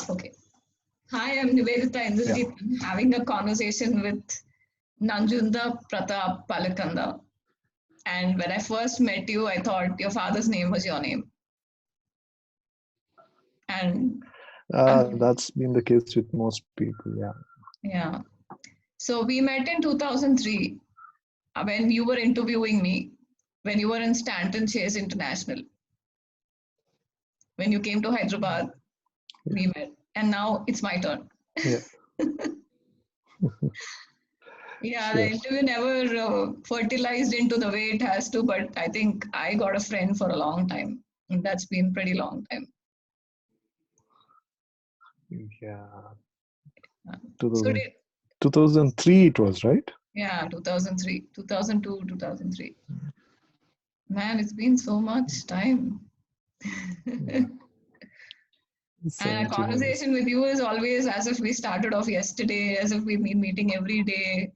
Okay. Hi, I'm Niveditha Indrajit. I'm having a conversation with Nanjunda Pratap Palecanda. And when I first met you, I thought your father's name was your name. And That's been the case with most people, yeah. So we met in 2003 when you were interviewing me, when you were in Stanton Chase International. When you came to Hyderabad, we met. And now it's my turn. Yeah. Yeah, Sure. the interview never fertilized into the way it has to, but I think I got a friend for a long time. And that's been pretty long time. Yeah. So 2000, 2003 it was, right? yeah, 2003, 2002, 2003. Man, it's been so much time. Yeah. And a 17 years. conversation with you is always as if we started off yesterday, as if we've been meeting every day.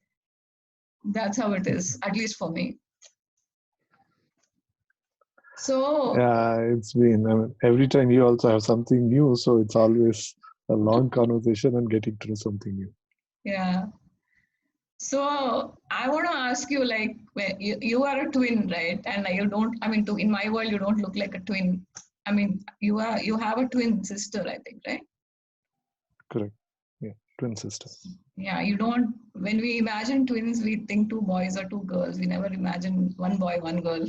That's how it is, at least for me. So Yeah, it's been, every time you also have something new, so it's always a long conversation and getting through something new. yeah. So I want to ask you, like, you are a twin, right? And you don't. I mean, in my world, you don't look like a twin. I mean, you have a twin sister, I think, right? Correct. Yeah, twin sister. Yeah, you don't. When we imagine twins, we think two boys or two girls. We never imagine one boy, one girl.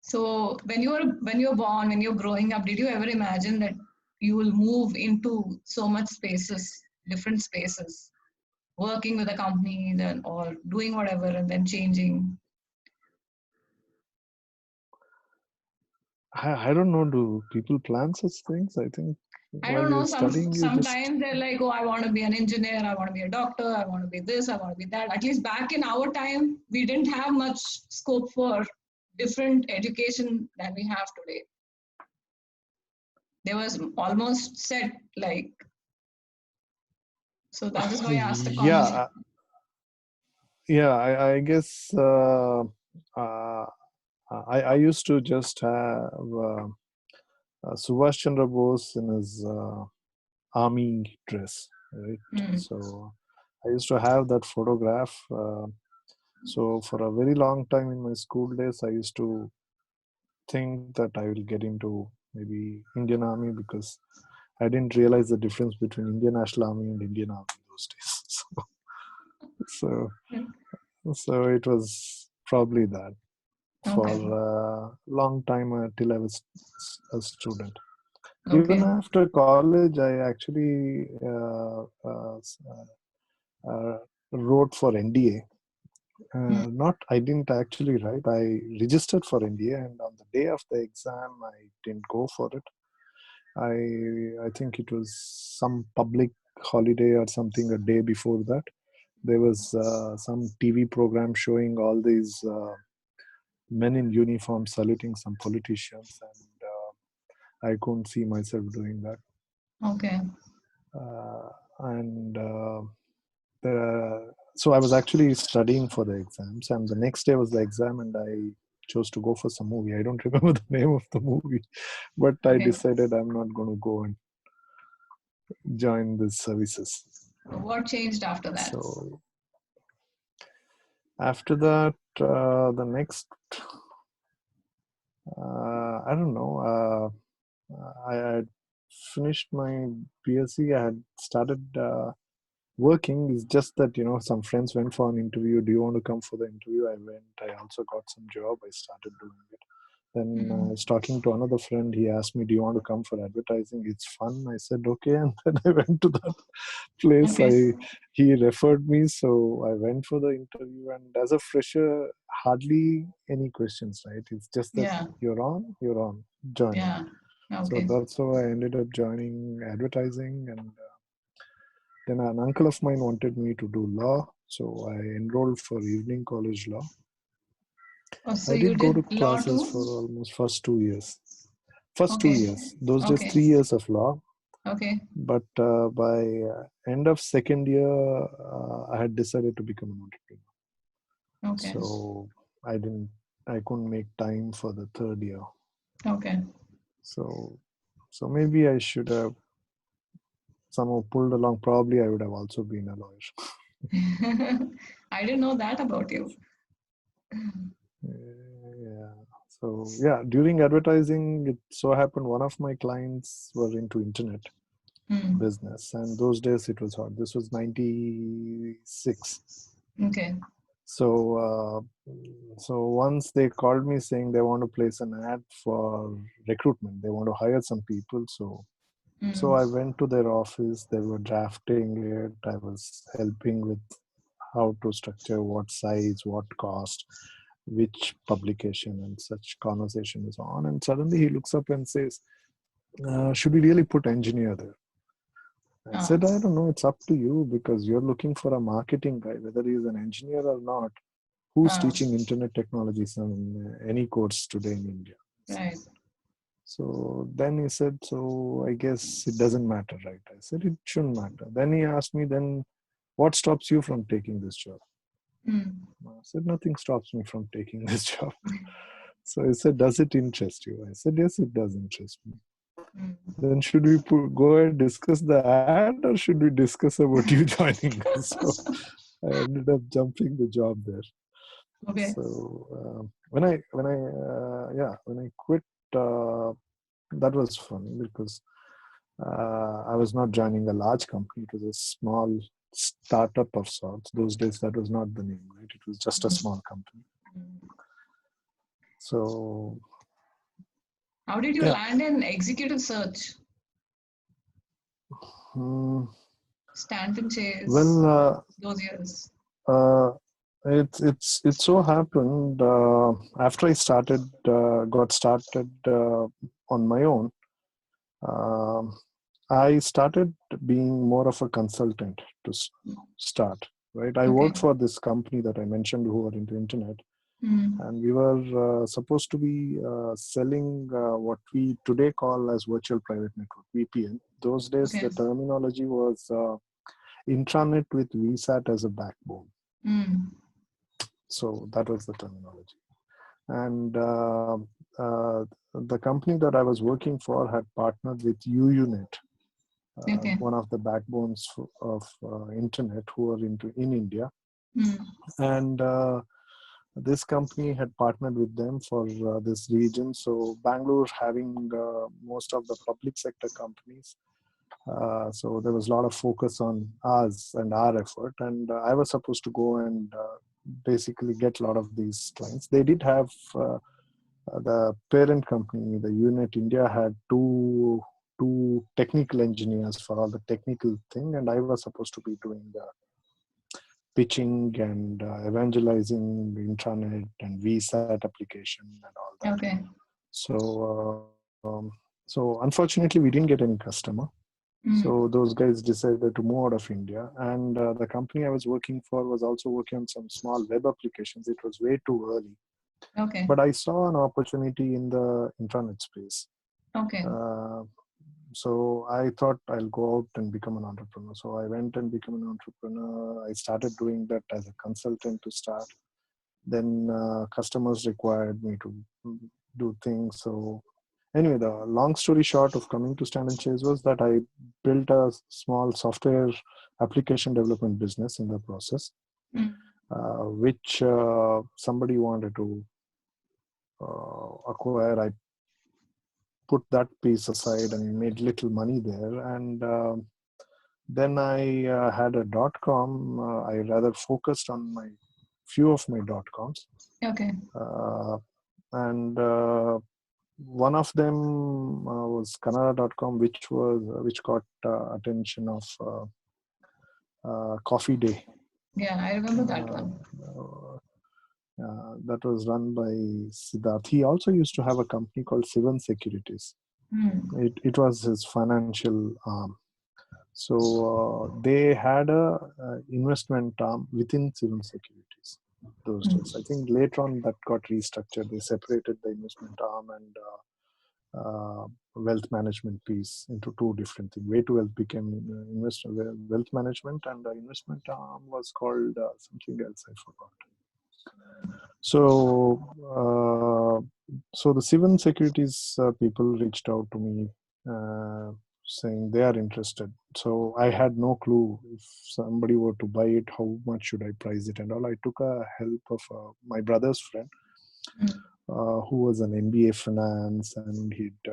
So when you're born, when you're growing up, did you ever imagine that you will move into so much spaces, different spaces, working with a company, then or doing whatever, and then changing? I don't know, do people plan such things? I think I while don't know. you're studying, you just, Sometimes they're like, oh, I want to be an engineer. I want to be a doctor. I want to be this. I want to be that. At least back in our time, we didn't have much scope for different education than we have today. There was almost set like. So that is why I asked the conversation. yeah, I guess I used to just have Subhash Chandra Bose in his army dress, right? Mm. So I used to have that photograph. So for a very long time in my school days, I used to think that I will get into maybe Indian Army because I didn't realize the difference between Indian National Army and Indian Army those days. So, so it was probably that for Okay. a long time till I was a student. Even Okay. after college, I actually wrote for NDA. Mm. Not, I didn't actually write. I registered for NDA, and on the day of the exam, I didn't go for it. I think it was some public holiday or something a day before that. There was some TV program showing all these men in uniform saluting some politicians, and I couldn't see myself doing that. Okay. And so I was actually studying for the exams, and the next day was the exam, and I chose to go for some movie. I don't remember the name of the movie, but I Okay. decided I'm not going to go and join these services. What changed after that? So after that, the next, I don't know. I had finished my BSc. I had started working. It's just that, some friends went for an interview. Do you want to come for the interview? I went. I also got some job. I started doing it. Then I was talking to another friend. He asked me, do you want to come for advertising? It's fun. I said, okay. And then I went to that place. Okay. He referred me. So I went for the interview. And as a fresher, hardly any questions, right? It's just that Yeah. you're on, join. Yeah. So Okay. that's how I ended up joining advertising. And then an uncle of mine wanted me to do law. So I enrolled for evening college law. Oh, so I you did go to did law classes for too? almost first 2 years. First two Okay. years. Those days, Okay. 3 years of law. Okay. But by end of second year, I had decided to become an entrepreneur. Okay. So I couldn't make time for the third year. Okay. So maybe I should have somehow pulled along, probably I would have also been a lawyer. I didn't know that about you. Yeah. So yeah, during advertising, it so happened one of my clients were into internet business, and those days it was hot. This was 96. Okay. So so once they called me saying they want to place an ad for recruitment, they want to hire some people. So I went to their office. They were drafting it. I was helping with how to structure, what size, what cost, which publication, and such conversation is on. And suddenly he looks up and says, should we really put engineer there? I said, I don't know, it's up to you, because you're looking for a marketing guy, whether he's an engineer or not. Who's teaching internet technologies in any course today in India? Right. So then he said, so I guess it doesn't matter, right? I said, it shouldn't matter. Then he asked me, then what stops you from taking this job? I said, nothing stops me from taking this job. So he said, does it interest you? I said, yes, it does interest me. Then should we go and discuss the ad, or should we discuss about you joining us? So I ended up jumping the job there. Okay. So when I quit, that was funny, because I was not joining a large company. It was a small startup of sorts. Those days, that was not the name, right? It was just a small company. So how did you land in executive search? Stanton Chase. Well, those years. It so happened after I got started on my own. I started being more of a consultant to start. Right, I worked for this company that I mentioned who were into internet, and we were supposed to be selling what we today call as virtual private network (VPN). Those days, the terminology was intranet with VSAT as a backbone. So that was the terminology. And the company that I was working for had partnered with UUNet, one of the backbones of internet, who are in India. And this company had partnered with them for this region. So Bangalore having most of the public sector companies. So there was a lot of focus on us and our effort. And I was supposed to go and basically get a lot of these clients. They did have the parent company, the Unit India, had two technical engineers for all the technical thing, and I was supposed to be doing the pitching and evangelizing the intranet and VSAT application and all that. Okay. So unfortunately, we didn't get any customer. So those guys decided to move out of India, and the company I was working for was also working on some small web applications. It was way too early. Okay. But I saw an opportunity in the intranet space. Okay. So I thought I'll go out and become an entrepreneur. So I went and became an entrepreneur. I started doing that as a consultant to start. Then customers required me to do things. So anyway, the long story short of coming to Stand and Chase was that I built a small software application development business in the process, which somebody wanted to acquire. I put that piece aside and made little money there. And then I had a .com. I rather focused on few of my .coms. Okay. And one of them was Kannada.com, which got attention of Coffee Day. Yeah, I remember that one. That was run by Siddharth. He also used to have a company called Sivan Securities. It was his financial arm. So they had a investment arm within Sivan Securities those days. I think later on that got restructured. They separated the investment arm and wealth management piece into two different things. Way to Wealth became wealth management, and the investment arm was called something else. I forgot. So the Sivan Securities people reached out to me saying they are interested. So I had no clue if somebody were to buy it, how much should I price it and all. I took a help of my brother's friend, Mm. who was an MBA finance, and he'd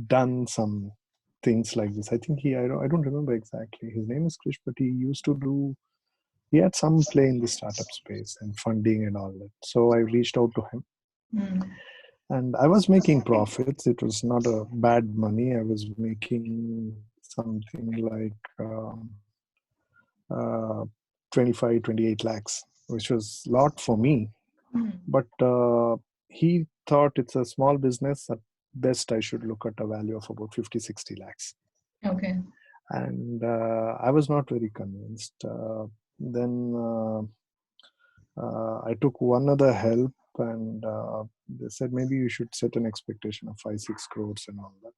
done some things like this. I think I don't remember exactly. His name is Krish, but he used to do, he had some play in the startup space and funding and all that. So I reached out to him, Mm. and I was making profits. It was not a bad money. I was making something like uh, 25, 28 lakhs, which was a lot for me. Mm. But he thought it's a small business. At best, I should look at a value of about 50, 60 lakhs. Okay. And I was not very convinced. Then I took one other help, and they said maybe you should set an expectation of 5, 6 crores and all that.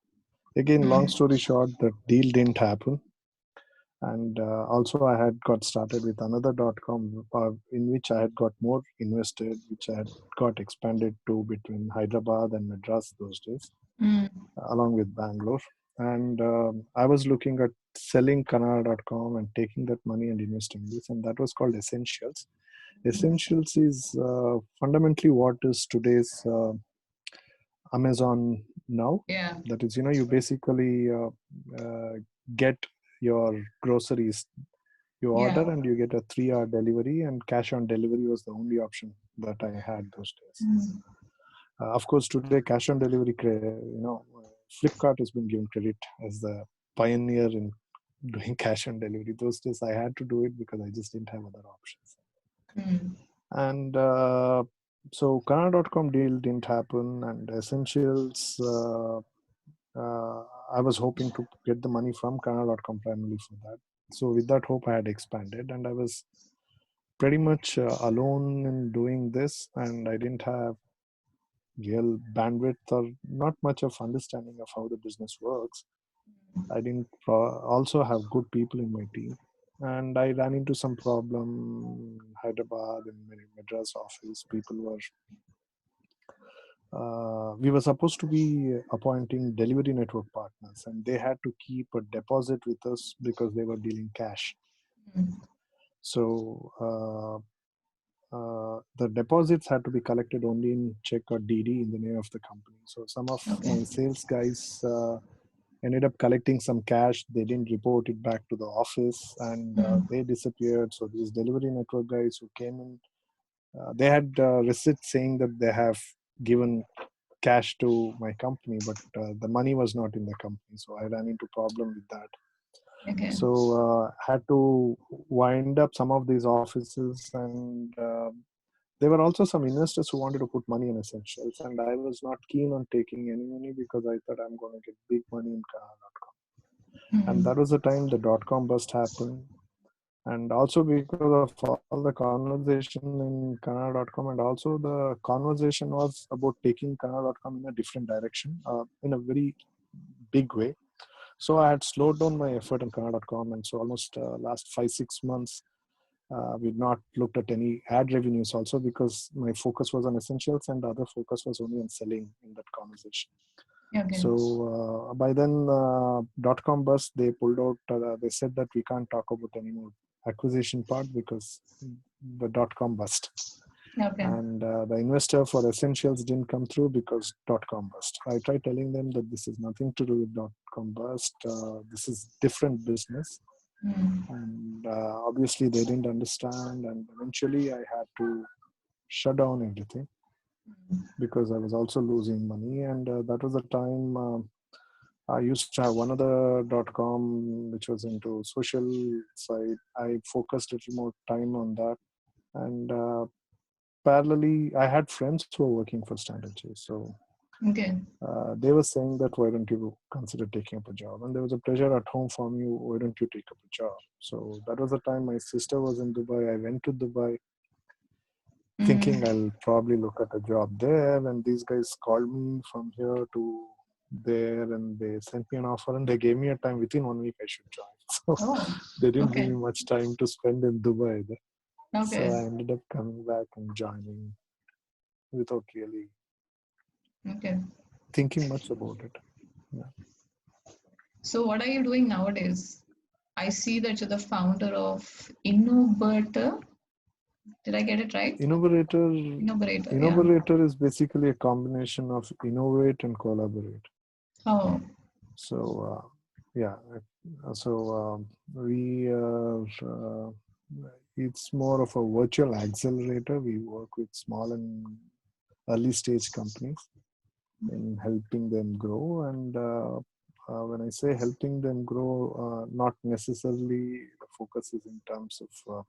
Again, long Mm. story short, the deal didn't happen. And also, I had got started with another .com in which I had got more invested, which I had got expanded to between Hyderabad and Madras those days, Mm. along with Bangalore. And I was looking at selling Kannada.com and taking that money and investing in this, and that was called Essentials. Essentials is fundamentally what is today's Amazon now. Yeah. That is, you basically get your groceries, you order Yeah. and you get a 3-hour delivery, and cash on delivery was the only option that I had those days. Mm. Of course, today cash on delivery, Flipkart has been given credit as the pioneer in doing cash on delivery. Those days I had to do it because I just didn't have other options. Mm. And so Kannada.com deal didn't happen, and Essentials, I was hoping to get the money from Kannada.com primarily for that. So with that hope, I had expanded, and I was pretty much alone in doing this, and I didn't have real bandwidth or not much of understanding of how the business works. I didn't also have good people in my team, and I ran into some problem in Hyderabad in my Madras office. People were we were supposed to be appointing delivery network partners, and they had to keep a deposit with us because they were dealing cash. Mm. So the deposits had to be collected only in check or DD in the name of the company. So some of Okay. my sales guys ended up collecting some cash. They didn't report it back to the office, and Mm. they disappeared. So these delivery network guys who came in, they had receipts saying that they have given cash to my company, but the money was not in the company. So I ran into problem with that. Okay. So had to wind up some of these offices, and there were also some investors who wanted to put money in Essentials, and I was not keen on taking any money because I thought I'm going to get big money in Kannada.com. And Mm. that was the time the .com bust happened, and also because of all the conversation in Kannada.com, and also the conversation was about taking Kannada.com in a different direction, in a very big way. So I had slowed down my effort on Kannada.com, and so almost last 5-6 months, we've not looked at any ad revenues also because my focus was on Essentials and the other focus was only on selling in that conversation. Okay. So by then, .com bust, they pulled out, they said that we can't talk about any more acquisition part because the .com bust. Okay. And the investor for Essentials didn't come through because .com bust. I tried telling them that this is nothing to do with .com bust. This is different business. Mm. And obviously they didn't understand. And eventually I had to shut down everything because I was also losing money. And that was the time I used to have one other .com which was into social side. I focused a little more time on that. And parallelly, I had friends who were working for Standard Chase. So Okay. they were saying that why don't you consider taking up a job? And there was a pressure at home from you, why don't you take up a job? So that was the time my sister was in Dubai. I went to Dubai thinking Mm. I'll probably look at a job there. And these guys called me from here to there, and they sent me an offer, and they gave me a time within 1 week I should join. So Oh. they didn't give Okay. me much time to spend in Dubai. So Okay. I ended up coming back and joining without really Okay. thinking much about it. Yeah. So what are you doing nowadays? I see that you're the founder of Innovator. Did I get it right? Innovator, Innovator, yeah. Innovator is basically a combination of innovate and collaborate. Oh, So yeah, so we are. It's more of a virtual accelerator. We work with small and early stage companies in helping them grow. And when I say helping them grow, not necessarily the focus is in terms of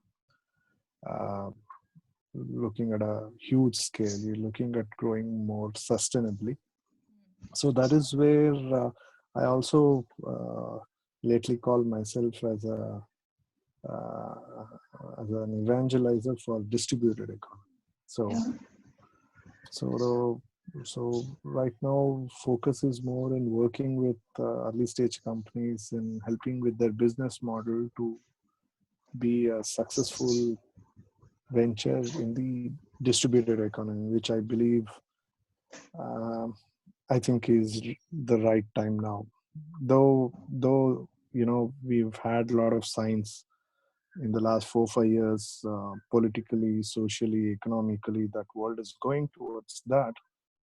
looking at a huge scale. You're looking at growing more sustainably. So that is where I also lately call myself uh, as an evangelizer for distributed economy. So yeah. so so right now focus is more in working with early stage companies and helping with their business model to be a successful venture in the distributed economy, which I believe um, I think is the right time now. Though we've had a lot of signs in the last 4 5 years, politically, socially, economically, that world is going towards that.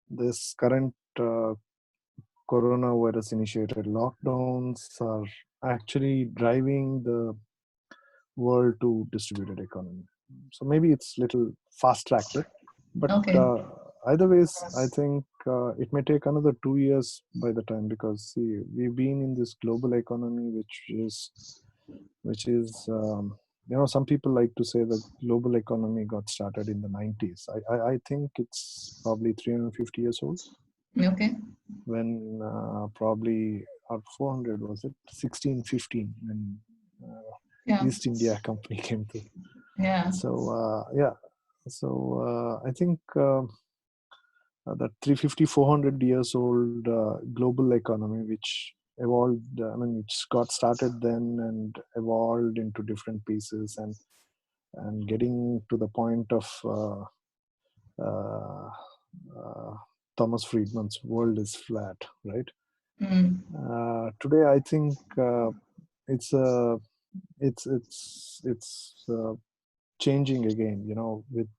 This current coronavirus initiated lockdowns are actually driving the world to distributed economy. So maybe it's little fast tracked it, but Okay. either ways, I think it may take another 2 years by the time, because see, we've been in this global economy, which is some people like to say the global economy got started in the 90s. I think it's probably 350 years old, Okay. when probably, or 400, was it 1615, when Yeah. East India Company came through. Yeah. So yeah, so I think that 350 400 years old global economy, which evolved, I mean, which got started then and evolved into different pieces, and getting to the point of uh, uh, Thomas Friedman's world is flat, right? Mm. Today I think it's it's changing again, with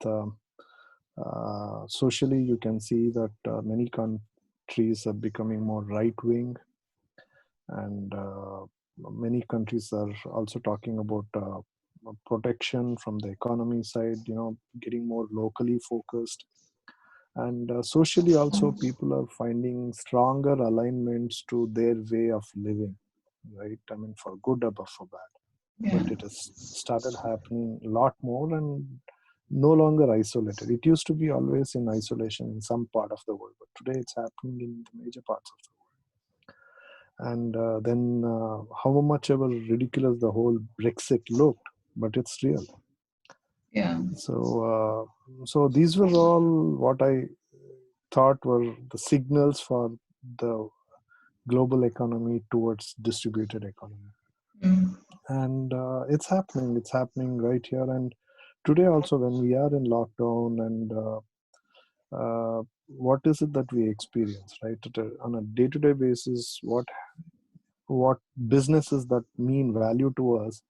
socially, you can see that many countries are becoming more right wing, and many countries are also talking about protection from the economy side, getting more locally focused. And socially, also, people are finding stronger alignments to their way of living, right? I mean, for good or for bad. But Yeah. it has started happening a lot more, and no longer isolated. It used to be always in isolation in some part of the world, but today it's happening in the major parts of the world. And then, how much ever ridiculous the whole Brexit looked, but it's real. Yeah. So these were all what I thought were the signals for the global economy towards distributed economy. Mm. And it's happening right here. And today also, when we are in lockdown, and what is it that we experience, right? On a day-to-day basis, what businesses that mean value to us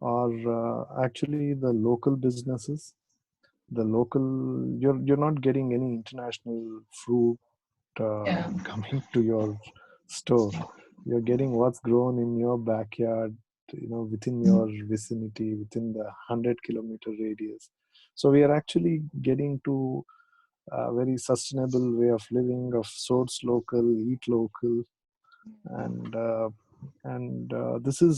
are actually the local businesses. The local, you're not getting any international fruit Yeah. coming to your store. You're getting what's grown in your backyard, within your vicinity, within the 100-kilometer radius. So we are actually getting to a very sustainable way of living, of source local, eat local. And and this is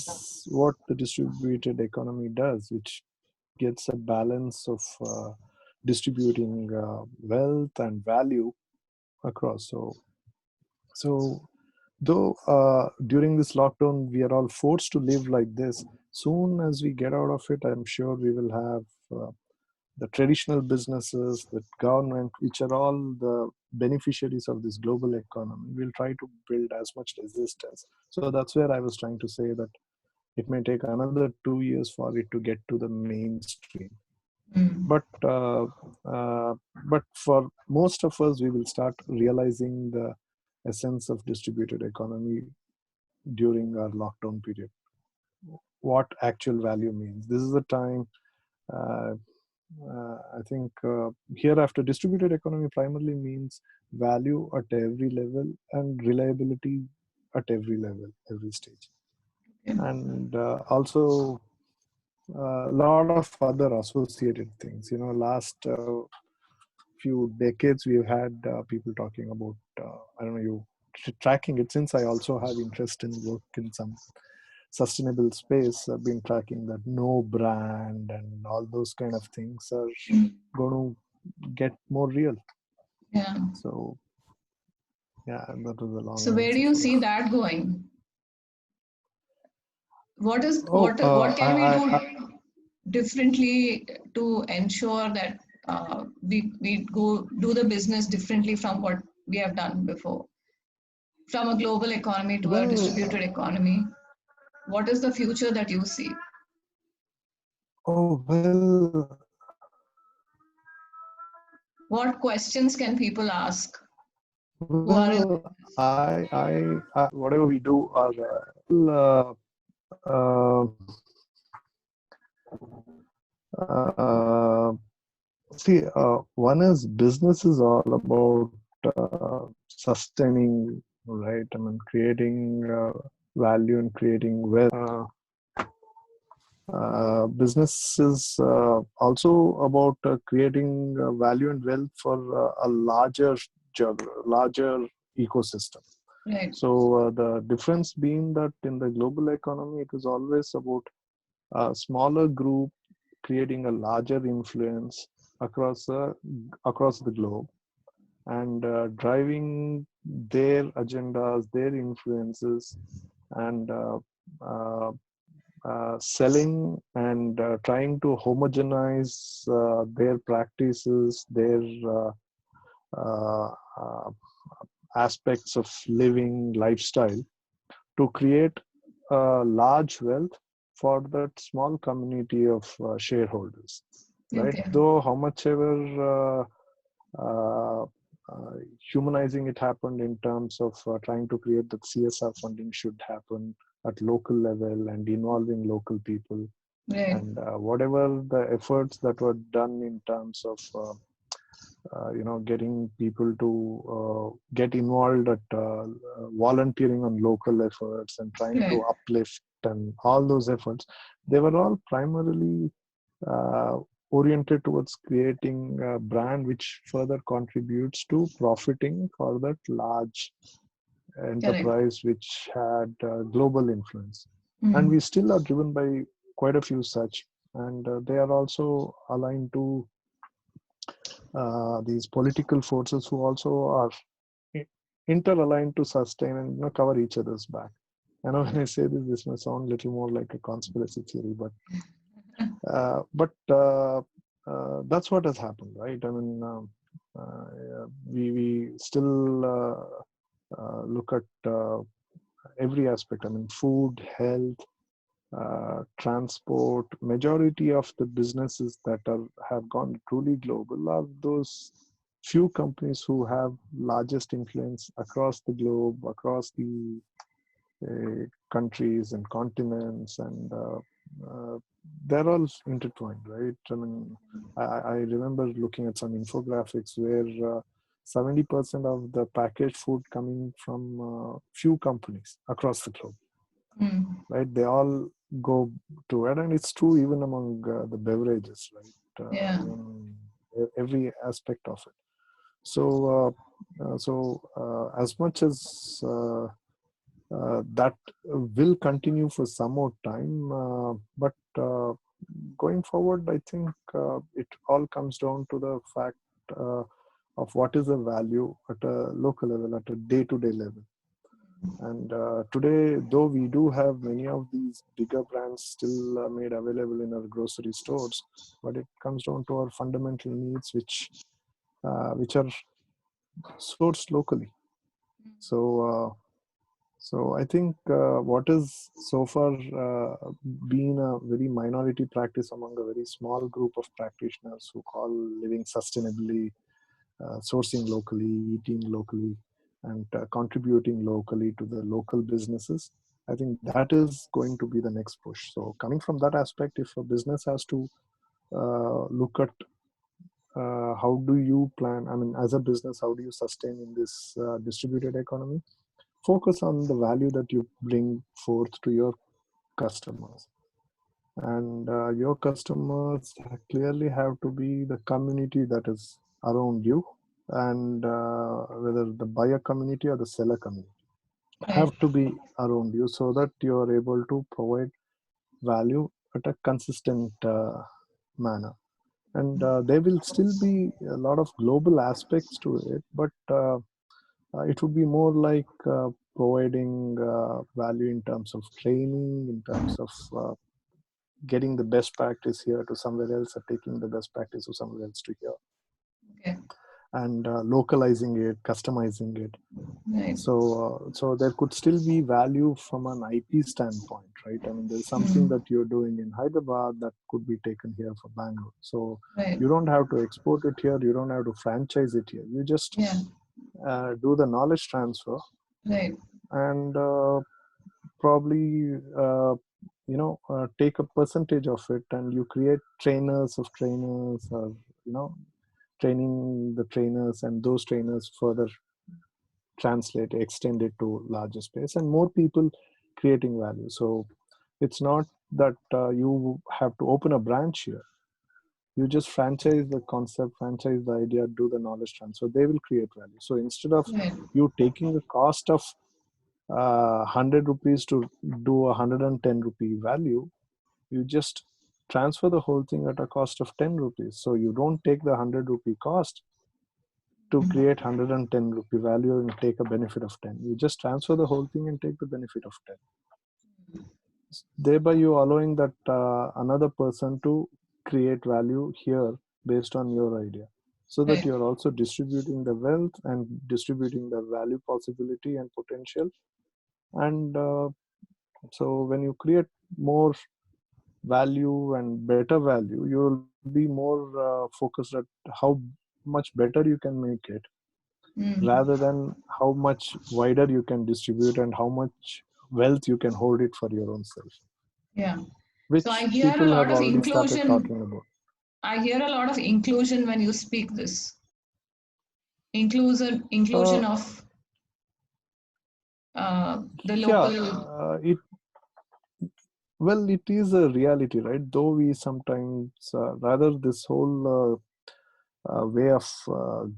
what the distributed economy does, which gets a balance of distributing wealth and value across. So though during this lockdown we are all forced to live like this, soon as we get out of it, I'm sure we will have the traditional businesses, the government, which are all the beneficiaries of this global economy, will try to build as much resistance. So that's where I was trying to say that it may take another 2 years for it to get to the mainstream. Mm. But for most of us, we will start realizing the essence of distributed economy during our lockdown period. What actual value means. This is the time. Uh, I think hereafter distributed economy primarily means value at every level and reliability at every level, every stage, Okay. and also a lot of other associated things. Last few decades we've had people talking about. I don't know, you tracking it, since I also have interest in work in some sustainable space. I've been tracking that no brand and all those kind of things are going to get more real. Yeah. So yeah, that was a long So where do answer you for see you. that going? What is Oh, what can we do I differently to ensure that we go do the business differently from what we have done before, from a global economy to a well, distributed economy? What is the future that you see? oh well, What questions can people ask who are in well, whatever we do are uh, uh, see, one is business is all about sustaining, right? I mean, creating value and creating wealth. Business is also about creating value and wealth for a larger ecosystem. right? So the difference being that in the global economy, it is always about a smaller group creating a larger influence across across the globe, and driving their agendas, their influences, and uh, selling and trying to homogenize their practices, their uh, uh, uh, aspects of living lifestyle to create large wealth for that small community of shareholders, right? Okay. Though how much ever uh, uh, humanizing it happened in terms of trying to create that CSR funding should happen at local level and involving local people, Right. and whatever the efforts that were done in terms of getting people to get involved at volunteering on local efforts and trying Right. to uplift and all those efforts, they were all primarily uh, oriented towards creating a brand which further contributes to profiting for that large Correct. enterprise which had global influence. And Mm. we still are driven by quite a few such, and they are also aligned to these political forces who also are interaligned to sustain and cover each other's back. I know when I say this, this may sound a little more like a conspiracy theory, but that's what has happened, right? I mean, we still look at every aspect. I mean, food, health, transport. Majority of the businesses that have gone truly global are those few companies who have largest influence across the globe, across the countries and continents, and they're all intertwined, right? I mean, I remember looking at some infographics where 70% of the packaged food coming from few companies across the globe, Mm. right? They all go to it, and it's true even among the beverages, right? Yeah. Even every aspect of it. So, as much as that will continue for some more time, but going forward, I think it all comes down to the fact of what is the value at a local level, at a day-to-day level. And today, though we do have many of these bigger brands still made available in our grocery stores, but it comes down to our fundamental needs, which are sourced locally. So, so I think what is so far been a very minority practice among a very small group of practitioners who call living sustainably, sourcing locally, eating locally, and contributing locally to the local businesses. I think that is going to be the next push. So coming from that aspect, if a business has to look at how do you plan, I mean, as a business, how do you sustain in this distributed economy? Focus on the value that you bring forth to your customers. And your customers clearly have to be the community that is around you, and whether the buyer community or the seller community Right. have to be around you, so that you are able to provide value at a consistent manner. And there will still be a lot of global aspects to it, but it would be more like providing value in terms of training, in terms of getting the best practice here to somewhere else, or taking the best practice to somewhere else to here, Okay. and localizing it, customizing it. Right. So there could still be value from an IP standpoint, right? I mean, there's something that you're doing in Hyderabad that could be taken here for Bangalore. So Right. you don't have to export it here. You don't have to franchise it here. You just Yeah. do the knowledge transfer, Right. and probably take a percentage of it, and you create trainers of trainers, or training the trainers, and those trainers further translate, extend it to larger space, and more people creating value. So it's not that you have to open a branch here. You just franchise the concept, franchise the idea, do the knowledge transfer. They will create value. So instead of Right. you taking a cost of 100 rupees to do 110 rupee value, you just transfer the whole thing at a cost of 10 rupees. So you don't take the 100 rupee cost to create 110 rupee value and take a benefit of 10. You just transfer the whole thing and take the benefit of 10. Thereby you allowing that another person to create value here based on your idea, so that Right. you're also distributing the wealth and distributing the value possibility and potential. And so when you create more value and better value, you will be more focused at how much better you can make it, rather than how much wider you can distribute and how much wealth you can hold it for your own self, Yeah. So I which hear a people lot have of already started inclusion. talking about. I hear a lot of inclusion when you speak this. Uh, Inclusion of the yeah, local. it well, it is a reality, right? Though we sometimes rather this whole way of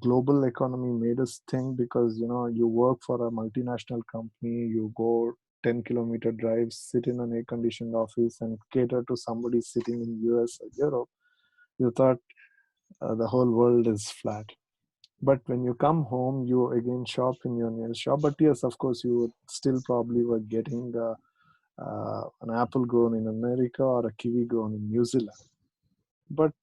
global economy made us think, because you work for a multinational company, you go 10-kilometer drives, sit in an air-conditioned office, and cater to somebody sitting in US or Europe. You thought the whole world is flat. But when you come home, you again shop in your nearest shop. But yes, of course, you would still probably were getting an apple grown in America or a kiwi grown in New Zealand. But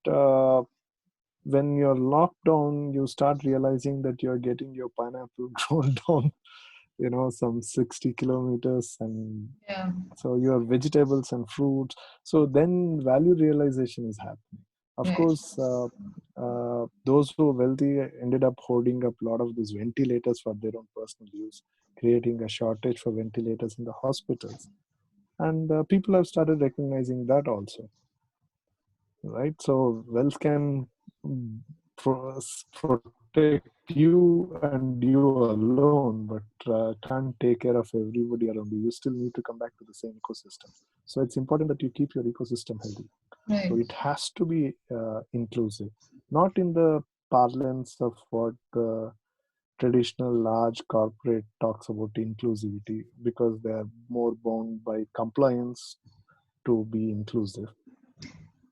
when you're locked down, you start realizing that you're getting your pineapple grown down, some 60 kilometers, and Yeah. so your vegetables and fruits. So then value realization is happening. Of Right. course, those who are wealthy ended up holding up a lot of these ventilators for their own personal use, creating a shortage for ventilators in the hospitals. And people have started recognizing that also, right? So wealth can protect you and you alone, but can't take care of everybody around you. You still need to come back to the same ecosystem. So it's important that you keep your ecosystem healthy. So Right. it has to be inclusive, not in the parlance of what the traditional large corporate talks about inclusivity, because they are more bound by compliance to be inclusive,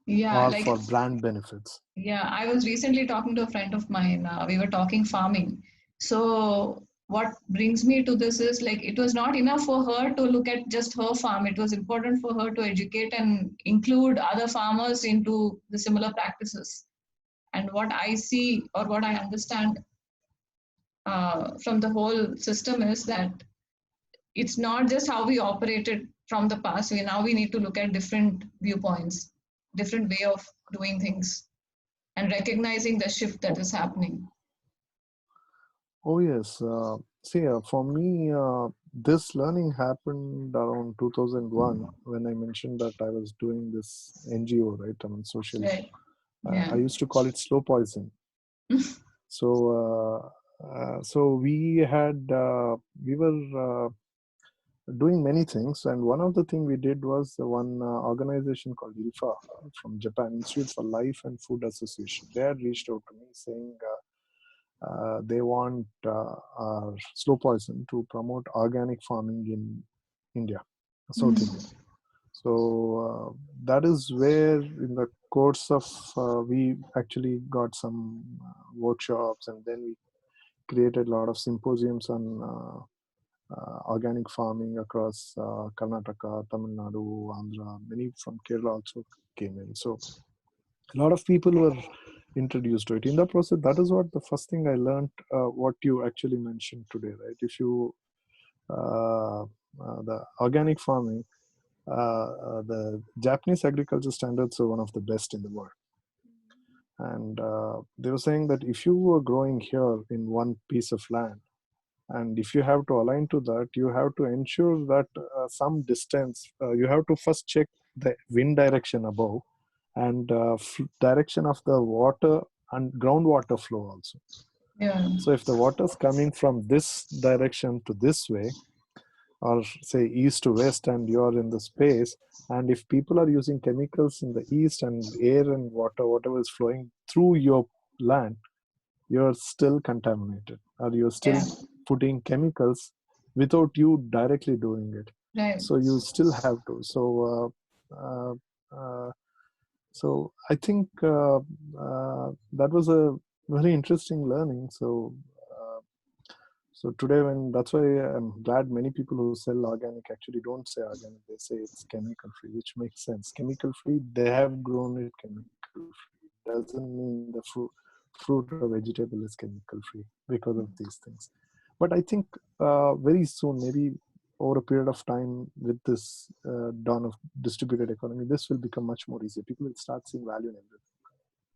Yeah. or Like, for brand benefits. yeah, I was recently talking to a friend of mine. We were talking farming. So, what brings me to this is like it was not enough for her to look at just her farm. It was important for her to educate and include other farmers into the similar practices. And what I see or what I understand from the whole system is that it's not just how we operated from the past. We need to look at different viewpoints, different way of doing things, and recognizing the shift that is happening. Oh yes. See, for me, this learning happened around 2001 when I mentioned that I was doing this NGO, right? I mean, social. Right. Yeah. I used to call it slow poison. So we were doing many things, and one of the thing we did was one organization called ILFA from Japan, Institute for Life and Food Association. They had reached out to me saying they want slow poison to promote organic farming in India, South India. So that is where, in the course of, we actually got some workshops, and then we created a lot of symposiums on organic farming across Karnataka, Tamil Nadu, Andhra. Many from Kerala also came in. So a lot of people were introduced to it. In the process, that is what the first thing I learned, what you actually mentioned today, right? If you, the organic farming, the Japanese agriculture standards are one of the best in the world. And they were saying that if you were growing here in one piece of land, and if you have to align to that, you have to ensure that some distance, you have to first check the wind direction above, and direction of the water and groundwater flow also. Yeah. So if the water is coming from this direction to this way, or say east to west, and you are in the space, and if people are using chemicals in the east, and air and water, whatever is flowing through your land, you're still contaminated, or you're still Yeah. putting chemicals without you directly doing it. Right. So you still have to. So I think that was a very interesting learning. So today, when that's why I'm glad many people who sell organic actually don't say organic; they say it's chemical free, which makes sense. Chemical free, they have grown it chemical free. Doesn't mean the fruit or vegetable is chemical free because of these things. But I think very soon, maybe over a period of time, with this dawn of distributed economy, this will become much more easier. People will start seeing value in everything.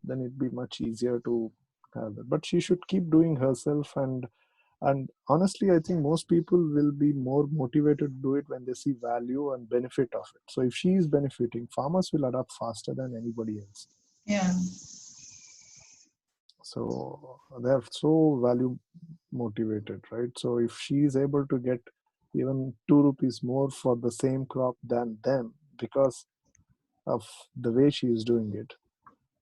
Then it'd be much easier to have that. But she should keep doing herself, and honestly, I think most people will be more motivated to do it when they see value and benefit of it. So if she is benefiting, farmers will adapt faster than anybody else. Yeah. So they're so value motivated, right? So if she is able to get even 2 rupees more for the same crop than them because of the way she is doing it,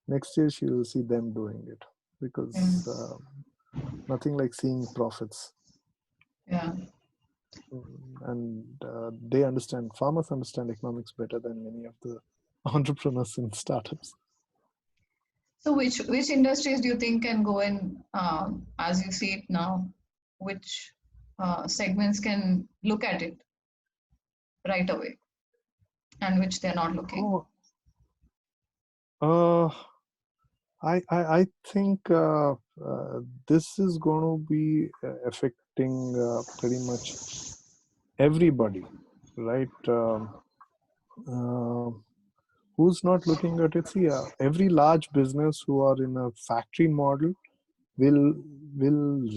next year she will see them doing it, because nothing like seeing profits. Yeah. And they understand, farmers understand economics better than many of the entrepreneurs in startups. So which industries do you think can go in, as you see it now? Which segments can look at it right away, and which they're not looking? Oh, uh, I think this is going to be affecting pretty much everybody, right? Uh, who's not looking at it? See, every large business who are in a factory model will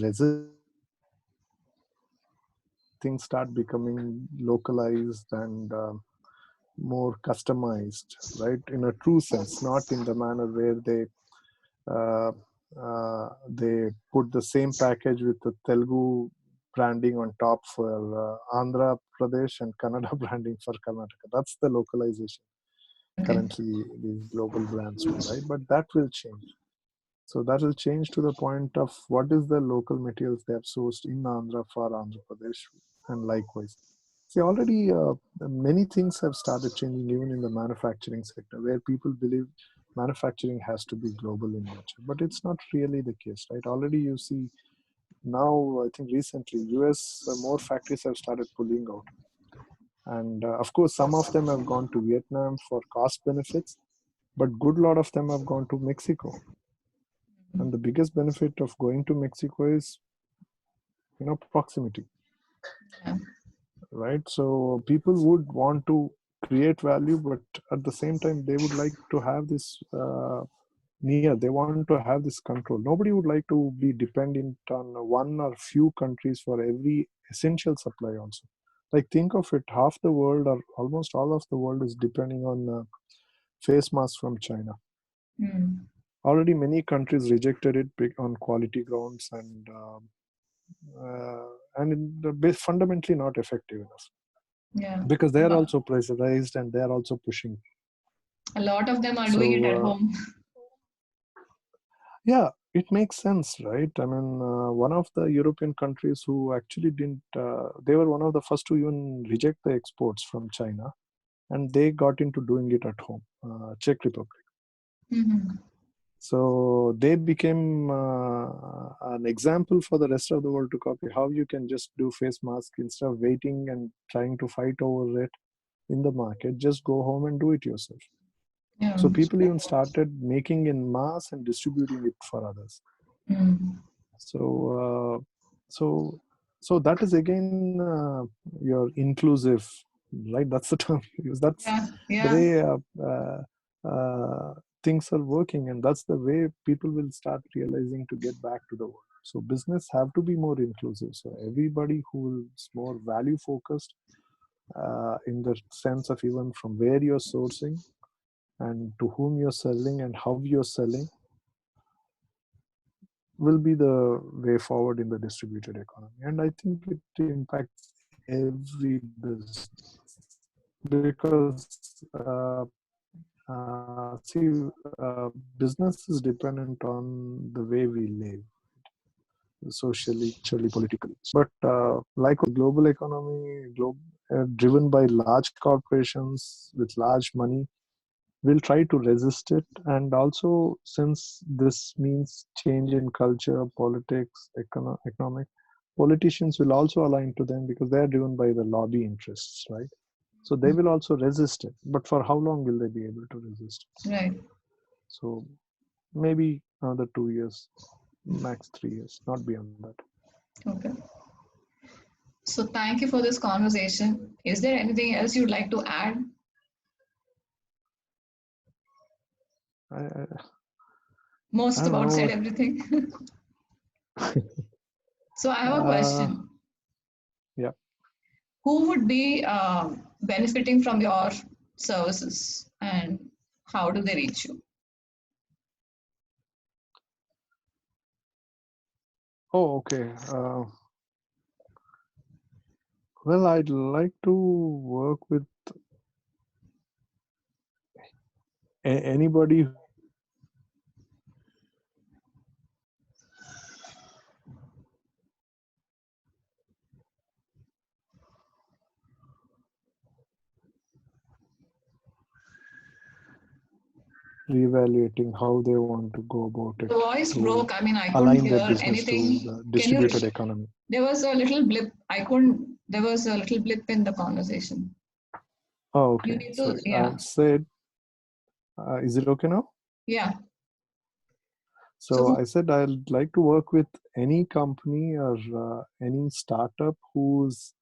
resist things start becoming localized and more customized, right? In a true sense, not in the manner where uh, they put the same package with the Telugu branding on top for Andhra Pradesh and Kannada branding for Karnataka. That's the localization Okay. currently these global brands do, right? But that will change. So that will change to the point of what is the local materials they have sourced in Andhra for Andhra Pradesh, and likewise. See, already many things have started changing even in the manufacturing sector, where people believe manufacturing has to be global in nature, but it's not really the case, right? Already you see now, I think recently, US more factories have started pulling out, and of course, some of them have gone to Vietnam for cost benefits, but good lot of them have gone to Mexico. And the biggest benefit of going to Mexico is, proximity, Yeah. right? So people would want to create value, but at the same time, they would like to have this near. They want to have this control. Nobody would like to be dependent on one or few countries for every essential supply also. Like think of it, half the world or almost all of the world is depending on face masks from China. Already many countries rejected it on quality grounds and fundamentally not effective enough. Yeah. Because they are also pressurized and they are also pushing. A lot of them are doing it at home. Yeah, it makes sense, right? I mean, one of the European countries who actually didn't, they were one of the first to even reject the exports from China, and they got into doing it at home, Czech Republic. So they became an example for the rest of the world to copy, how you can just do face mask instead of waiting and trying to fight over it in the market. Just go home and do it yourself. Yeah. So people even started making in mass and distributing it for others. So that is again your inclusive, right? That's the term used. That's the way things are working, and that's the way people will start realizing to get back to the world. So business have to be more inclusive. So everybody who is more value focused, in the sense of even from where you're sourcing and to whom you're selling and how you're selling, will be the way forward in the distributed economy. And I think it impacts every business because business is dependent on the way we live, socially, politically. But like the global economy, driven by large corporations with large money, will try to resist it. And also, since this means change in culture, politics, economic, politicians will also align to them because they are driven by the lobby interests, right? So they will also resist it. But for how long will they be able to resist it? Right. So maybe another 2 years, max 3 years, not beyond that. Okay. So thank you for this conversation. Is there anything else you'd like to add? Most about said everything. So I have a question. Yeah. Who would be benefiting from your services, and how do they reach you? Oh, okay. Well, I'd like to work with anybody reevaluating how they want to go about it. The voice broke. I mean, I couldn't align their hear business anything. to the distributed economy. There was a little blip. There was a little blip in the conversation. Oh, okay. You need to, I said, is it okay now? Yeah. So I said I'd like to work with any company or any startup who's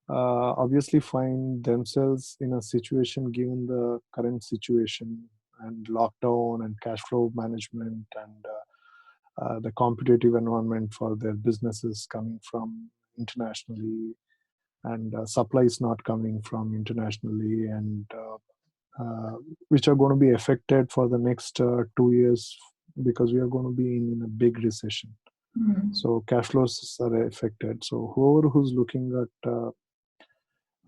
obviously find themselves in a situation given the current situation and lockdown and cash flow management and the competitive environment for their businesses coming from internationally and supplies not coming from internationally and which are going to be affected for the next 2 years because we are going to be in a big recession. So cash flows are affected. So whoever who's looking at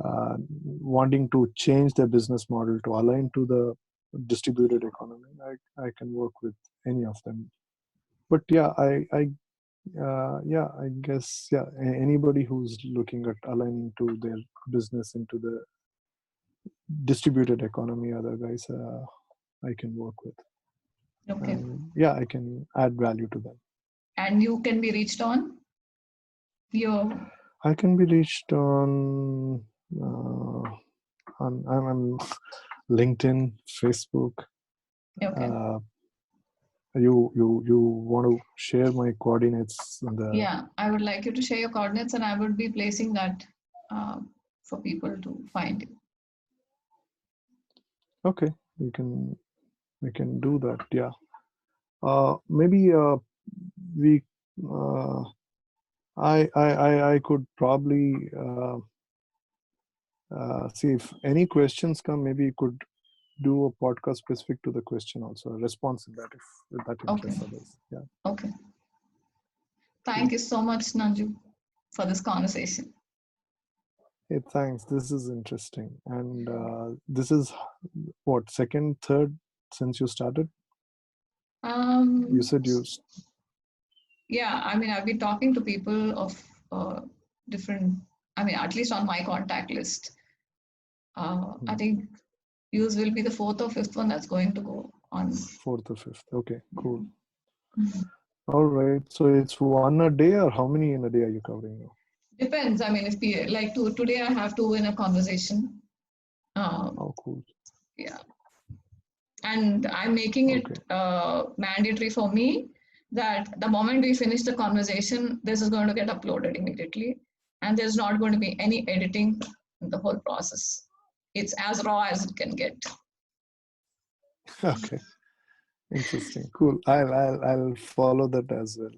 wanting to change their business model to align to the distributed economy, I can work with any of them. But yeah, I guess anybody who's looking at aligning to their business into the distributed economy, other guys I can work with. Okay. Yeah, I can add value to them. And you can be reached on? I can be reached on I'm LinkedIn, Facebook. Okay. You want to share my coordinates in the? Yeah, I would like you to share your coordinates, and I would be placing that for people to find you. Okay, we can do that. Yeah. Maybe we I could probably see if any questions come. Maybe you could do a podcast specific to the question, also a response in that, if that Okay. interests others. Yeah. Okay. Cool. Thank you so much, Nanju, for this conversation. Hey, thanks. This is interesting. And this is what, second, third since you started? You said you. Yeah, I mean, I've been talking to people of different, I mean, at least on my contact list. I think yours will be the fourth or fifth one that's going to go on. Fourth or fifth. Okay, cool. Mhm. All right. So it's one a day, or how many in a day are you covering now? Depends. I mean, if we like today, I have two in a conversation. Oh, cool. Yeah, and I'm making it mandatory for me that the moment we finish the conversation, this is going to get uploaded immediately, and there's not going to be any editing in the whole process. It's as raw as it can get. Okay. Interesting. Cool. I'll follow that as well.